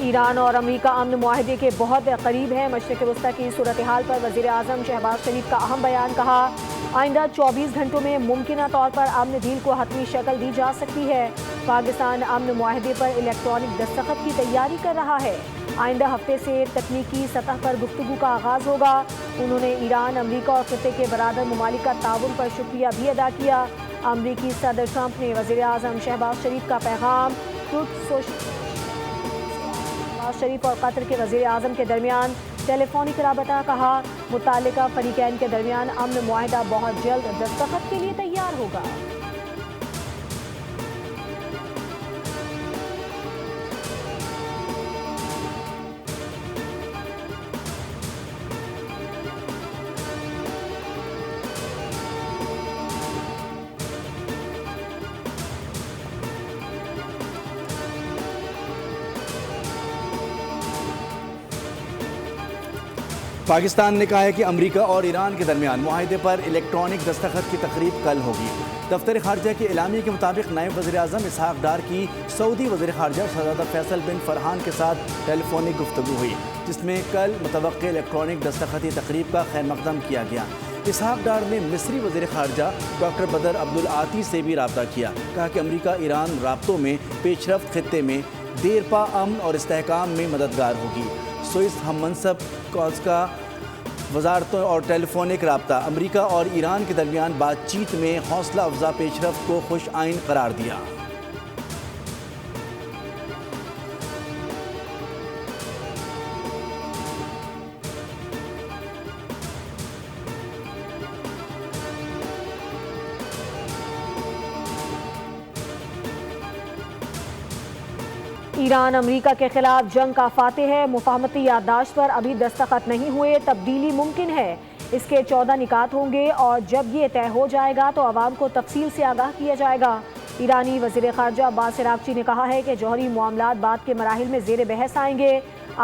ایران اور امریکہ امن معاہدے کے بہت قریب ہیں۔ مشرق وسطی کی صورتحال پر وزیر اعظم شہباز شریف کا اہم بیان، کہا آئندہ 24 گھنٹوں میں ممکنہ طور پر امن ڈیل کو حتمی شکل دی جا سکتی ہے۔ پاکستان امن معاہدے پر الیکٹرانک دستخط کی تیاری کر رہا ہے۔ آئندہ ہفتے سے تکنیکی سطح پر گفتگو کا آغاز ہوگا۔ انہوں نے ایران، امریکہ اور خطے کے برادر ممالک کا تعاون پر شکریہ بھی ادا کیا۔ امریکی صدر ٹرمپ نے وزیر اعظم شہباز شریف کا پیغام ٹروتھ سوشل شریف اور قطر کے وزیر اعظم کے درمیان ٹیلی فونک رابطہ، کہا متعلقہ فریقین کے درمیان امن معاہدہ بہت جلد دستخط کے لیے تیار ہوگا۔ پاکستان نے کہا ہے کہ امریکہ اور ایران کے درمیان معاہدے پر الیکٹرانک دستخط کی تقریب کل ہوگی۔ دفتر خارجہ کے اعلامیے کے مطابق نائب وزیر اعظم اسحاق ڈار کی سعودی وزیر خارجہ شہزادہ فیصل بن فرحان کے ساتھ ٹیلی فونک گفتگو ہوئی، جس میں کل متوقع الیکٹرانک دستخطی تقریب کا خیر مقدم کیا گیا۔ اسحاق ڈار نے مصری وزیر خارجہ ڈاکٹر بدر عبدالعاطی سے بھی رابطہ کیا، کہا کہ امریکہ ایران رابطوں میں پیش رفت خطے میں دیرپا امن اور استحکام میں مددگار ہوگی۔ سوئس ہم منصب کالز کا وزارتوں اور ٹیلی فونک رابطہ امریکہ اور ایران کے درمیان بات چیت میں حوصلہ افزا پیش رفت کو خوش آئند قرار دیا۔ ایران امریکہ کے خلاف جنگ کا فاتح ہے۔ مفاہمتی یادداشت پر ابھی دستخط نہیں ہوئے، تبدیلی ممکن ہے۔ اس کے 14 نکات ہوں گے اور جب یہ طے ہو جائے گا تو عوام کو تفصیل سے آگاہ کیا جائے گا۔ ایرانی وزیر خارجہ عباس عراقچی نے کہا ہے کہ جوہری معاملات بعد کے مراحل میں زیر بحث آئیں گے۔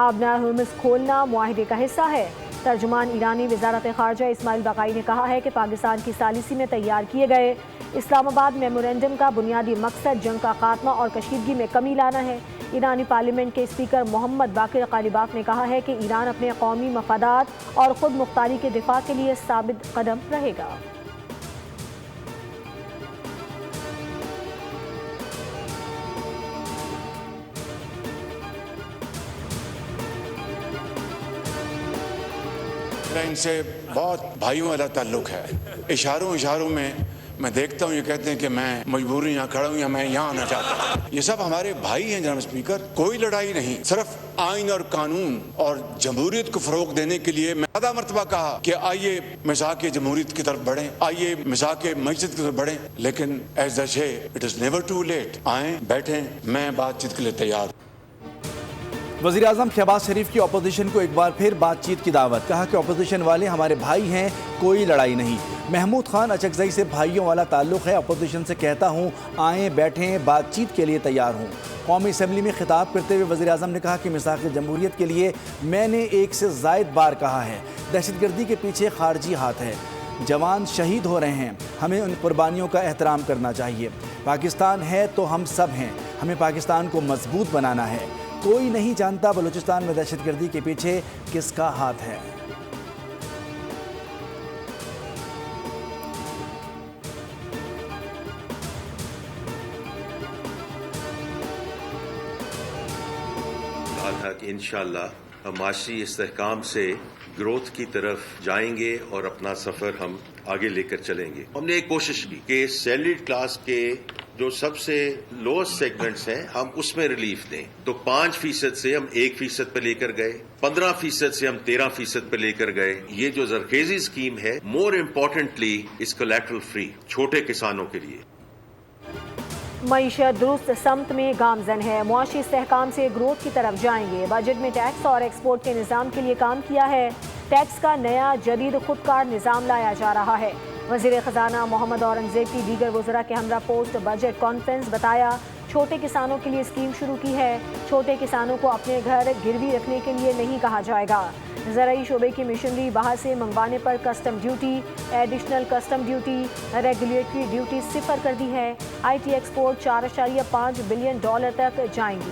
آبنار ہرمز کھولنا معاہدے کا حصہ ہے۔ ترجمان ایرانی وزارت خارجہ اسماعیل بقائی نے کہا ہے کہ پاکستان کی ثالثی میں تیار کیے گئے اسلام آباد میمورنڈم کا بنیادی مقصد جنگ کا خاتمہ اور کشیدگی میں کمی لانا ہے۔ ایرانی پارلیمنٹ کے اسپیکر محمد باقر قالیباف نے کہا ہے کہ ایران اپنے قومی مفادات اور خود مختاری کے دفاع کے لیے ثابت قدم رہے گا۔ ان سے بہت بھائیوں والا تعلق ہے۔ اشاروں میں دیکھتا ہوں، یہ کہتے ہیں کہ میں مجبوری یہاں کھڑا ہوں یا میں یہاں آنا چاہتا ہوں۔ یہ سب ہمارے بھائی ہیں جناب اسپیکر، کوئی لڑائی نہیں، صرف آئین اور قانون اور جمہوریت کو فروغ دینے کے لیے میں زیادہ مرتبہ کہا کہ آئیے مساق جمہوریت کی طرف بڑھیں، آئیے مساق معیشت کی طرف بڑھیں، لیکن as a say it is never too late. آئیں، بیٹھیں، میں بات چیت کے لیے تیار ہوں۔ وزیر اعظم شہباز شریف کی اپوزیشن کو ایک بار پھر بات چیت کی دعوت، کہا کہ اپوزیشن والے ہمارے بھائی ہیں، کوئی لڑائی نہیں۔ محمود خان اچکزئی سے بھائیوں والا تعلق ہے، اپوزیشن سے کہتا ہوں آئیں، بیٹھیں، بات چیت کے لیے تیار ہوں۔ قومی اسمبلی میں خطاب کرتے ہوئے وزیر اعظم نے کہا کہ میثاق جمہوریت کے لیے میں نے ایک سے زائد بار کہا ہے، دہشت گردی کے پیچھے خارجی ہاتھ ہے، جوان شہید ہو رہے ہیں، ہمیں ان قربانیوں کا احترام کرنا چاہیے۔ پاکستان ہے تو ہم سب ہیں، ہمیں پاکستان کو مضبوط بنانا ہے۔ کوئی نہیں جانتا بلوچستان میں دہشت گردی کے پیچھے کس کا ہاتھ ہے۔ کہا تھا کہ انشاءاللہ ہم معاشی استحکام سے گروتھ کی طرف جائیں گے اور اپنا سفر ہم آگے لے کر چلیں گے۔ ہم نے ایک کوشش کی کہ سیلریڈ کلاس کے جو سب سے لوئسٹ سیگمنٹس ہیں ہم اس میں ریلیف دیں، تو 5% سے ہم 1% پہ لے کر گئے، 15% سے ہم 13% پہ لے کر گئے۔ یہ جو زرخیزی اسکیم ہے مور امپورٹنٹلی اس کولیٹرل فری چھوٹے کسانوں کے لیے۔ معیشت درست سمت میں گامزن ہے، معاشی استحکام سے گروتھ کی طرف جائیں گے۔ بجٹ میں ٹیکس اور ایکسپورٹ کے نظام کے لیے کام کیا ہے، ٹیکس کا نیا جدید خودکار نظام لایا جا رہا ہے۔ وزیر خزانہ محمد اورنگزیب کی دیگر وزراء کے ہمراہ پوسٹ بجٹ کانفرنس، بتایا چھوٹے کسانوں کے لیے اسکیم شروع کی ہے، چھوٹے کسانوں کو اپنے گھر گروی رکھنے کے لیے نہیں کہا جائے گا۔ زرعی شعبے کی مشینری باہر سے منگوانے پر custom duty, additional custom duty, regulatory duty صفر کر دی ہے۔ آئی ٹی ایکسپورٹ $4.5 بلین تک جائیں گی۔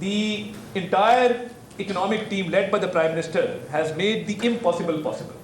the entire economic team led by the Prime Minister has made the impossible possible.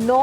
9